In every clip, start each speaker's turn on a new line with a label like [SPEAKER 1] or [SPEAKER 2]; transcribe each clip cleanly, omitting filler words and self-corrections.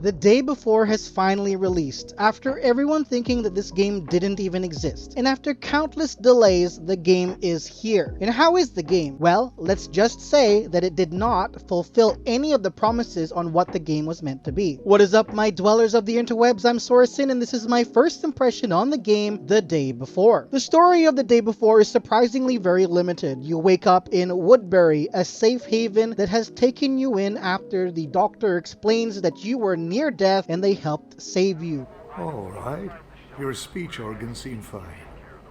[SPEAKER 1] The Day Before has finally released, after everyone thinking that this game didn't even exist. And after countless delays, the game is here. And how is the game? Well, let's just say that it did not fulfill any of the promises on what the game was meant to be. What is up, my dwellers of the interwebs? I'm Sorensen, and this is my first impression on the game, The Day Before. The story of The Day Before is surprisingly very limited. You wake up in Woodbury, a safe haven that has taken you in after the doctor explains that you were near death and they helped save you.
[SPEAKER 2] All right. Your speech organs seem fine.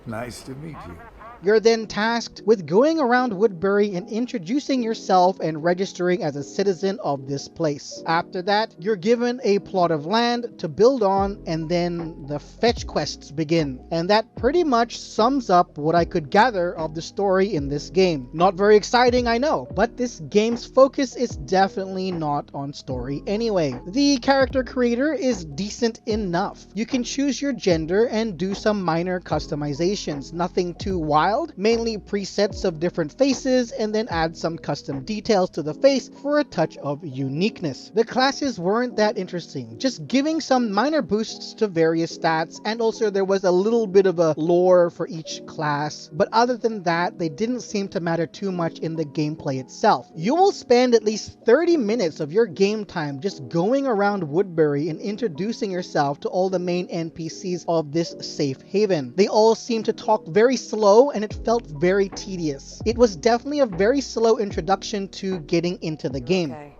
[SPEAKER 2] Nice to meet you.
[SPEAKER 1] You're then tasked with going around Woodbury and introducing yourself and registering as a citizen of this place. After that, you're given a plot of land to build on, and then the fetch quests begin. And that pretty much sums up what I could gather of the story in this game. Not very exciting, I know, but this game's focus is definitely not on story anyway. The character creator is decent enough. You can choose your gender and do some minor customizations, nothing too wild. Mainly presets of different faces, and then add some custom details to the face for a touch of uniqueness. The classes weren't that interesting, just giving some minor boosts to various stats, and also there was a little bit of a lore for each class, but other than that, they didn't seem to matter too much in the gameplay itself. You will spend at least 30 minutes of your game time just going around Woodbury and introducing yourself to all the main NPCs of this safe haven. They all seem to talk very slow, and it felt very tedious. It was definitely a very slow introduction to getting into the game.
[SPEAKER 3] Okay.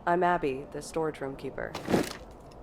[SPEAKER 3] I'm Abby, the storage room keeper.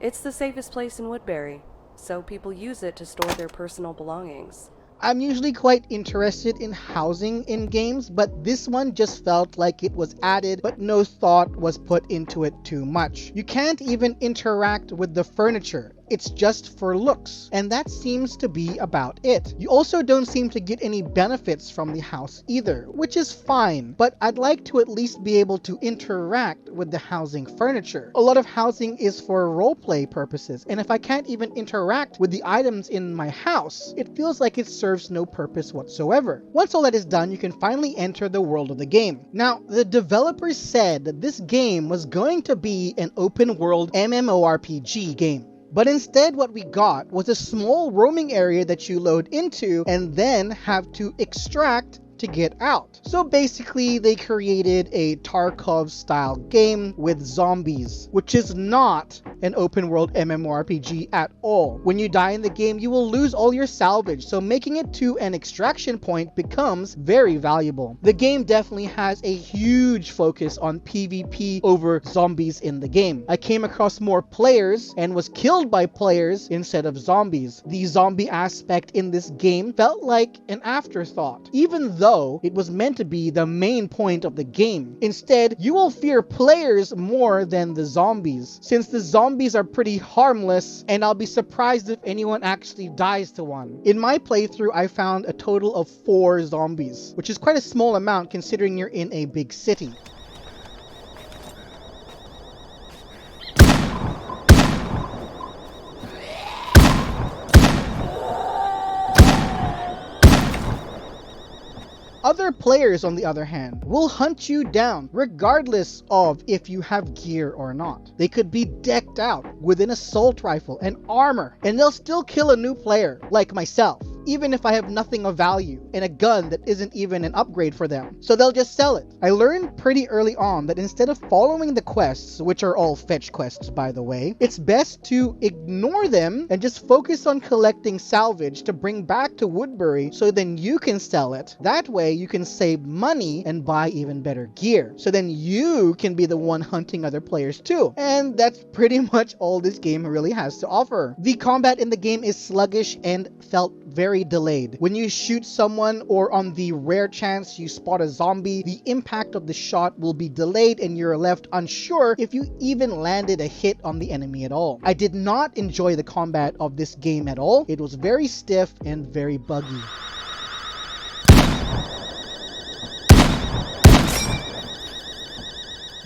[SPEAKER 3] It's the safest place in Woodbury, so people use it to store their personal belongings.
[SPEAKER 1] I'm usually quite interested in housing in games, but this one just felt like it was added, but no thought was put into it too much. You can't even interact with the furniture. It's just for looks, and that seems to be about it. You also don't seem to get any benefits from the house either, which is fine, but I'd like to at least be able to interact with the housing furniture. A lot of housing is for roleplay purposes, and if I can't even interact with the items in my house, it feels like it serves no purpose whatsoever. Once all that is done, you can finally enter the world of the game. Now, the developers said that this game was going to be an open world MMORPG game. But instead what we got was a small roaming area that you load into and then have to extract to get out. So basically they created a Tarkov style game with zombies, which is not an open world MMORPG at all. When you die in the game, you will lose all your salvage, so making it to an extraction point becomes very valuable. The game definitely has a huge focus on PvP over zombies in the game. I came across more players and was killed by players instead of zombies. The zombie aspect in this game felt like an afterthought, even though it was meant to be the main point of the game. Instead, you will fear players more than the zombies, since the zombies are pretty harmless, and I'll be surprised if anyone actually dies to one. In my playthrough, I found a total of 4 zombies, which is quite a small amount considering you're in a big city. Other players, on the other hand, will hunt you down regardless of if you have gear or not. They could be decked out with an assault rifle and armor, and they'll still kill a new player, like myself, even if I have nothing of value and a gun that isn't even an upgrade for them. So they'll just sell it. I learned pretty early on that instead of following the quests, which are all fetch quests by the way, it's best to ignore them and just focus on collecting salvage to bring back to Woodbury, so then you can sell it. That way you can save money and buy even better gear, so then you can be the one hunting other players too. And that's pretty much all this game really has to offer. The combat in the game is sluggish and felt very delayed. When you shoot someone, or on the rare chance you spot a zombie, the impact of the shot will be delayed and you're left unsure if you even landed a hit on the enemy at all. I did not enjoy the combat of this game at all. It was very stiff and very buggy.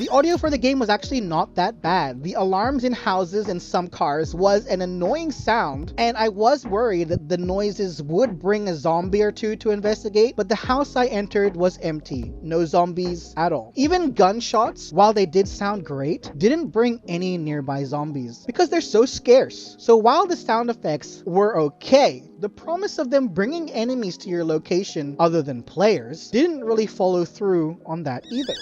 [SPEAKER 1] The audio for the game was actually not that bad. The alarms in houses and some cars was an annoying sound, and I was worried that the noises would bring a zombie or two to investigate, but the house I entered was empty. No zombies at all. Even gunshots, while they did sound great, didn't bring any nearby zombies because they're so scarce. So while the sound effects were okay, the promise of them bringing enemies to your location other than players didn't really follow through on that either.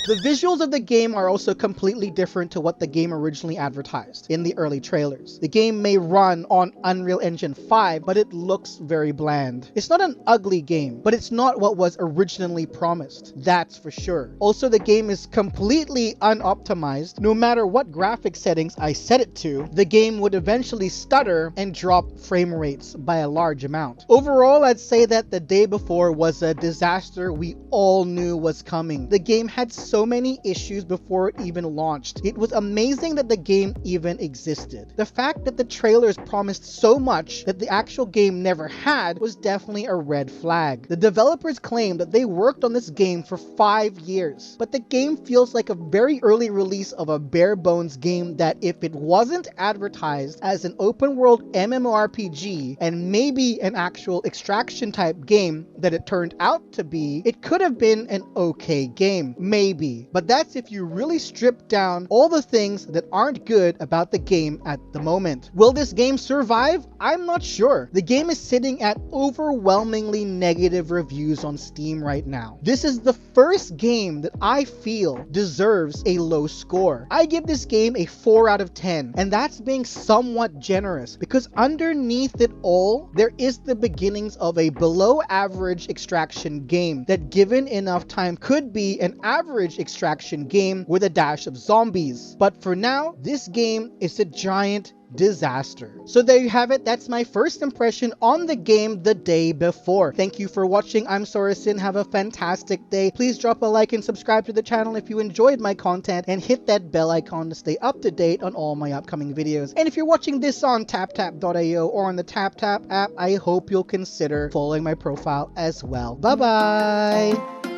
[SPEAKER 1] The visuals of the game are also completely different to what the game originally advertised in the early trailers. The game may run on Unreal Engine 5, but it looks very bland. It's not an ugly game, but it's not what was originally promised. That's for sure. Also, the game is completely unoptimized. No matter what graphic settings I set it to, the game would eventually stutter and drop frame rates by a large amount. Overall, I'd say that the day before was a disaster we all knew was coming. The game had so many issues before it even launched. It was amazing that the game even existed. The fact that the trailers promised so much that the actual game never had was definitely a red flag. The developers claimed that they worked on this game for 5 years, but the game feels like a very early release of a bare bones game that if it wasn't advertised as an open world MMORPG and maybe an actual extraction type game that it turned out to be, it could have been an okay game. Maybe. But that's if you really strip down all the things that aren't good about the game at the moment. Will this game survive? I'm not sure. The game is sitting at overwhelmingly negative reviews on Steam right now. This is the first game that I feel deserves a low score. I give this game a 4 out of 10, and that's being somewhat generous because underneath it all, there is the beginnings of a below average extraction game that, given enough time, could be an average extraction game with a dash of zombies. But for now, this game is a giant disaster. So there you have it. That's my first impression on the game the day before. Thank you for watching. I'm Sorasin. Have a fantastic day. Please drop a like and subscribe to the channel if you enjoyed my content, and hit that bell icon to stay up to date on all my upcoming videos. And if you're watching this on taptap.io or on the TapTap app, I hope you'll consider following my profile as well. Bye bye.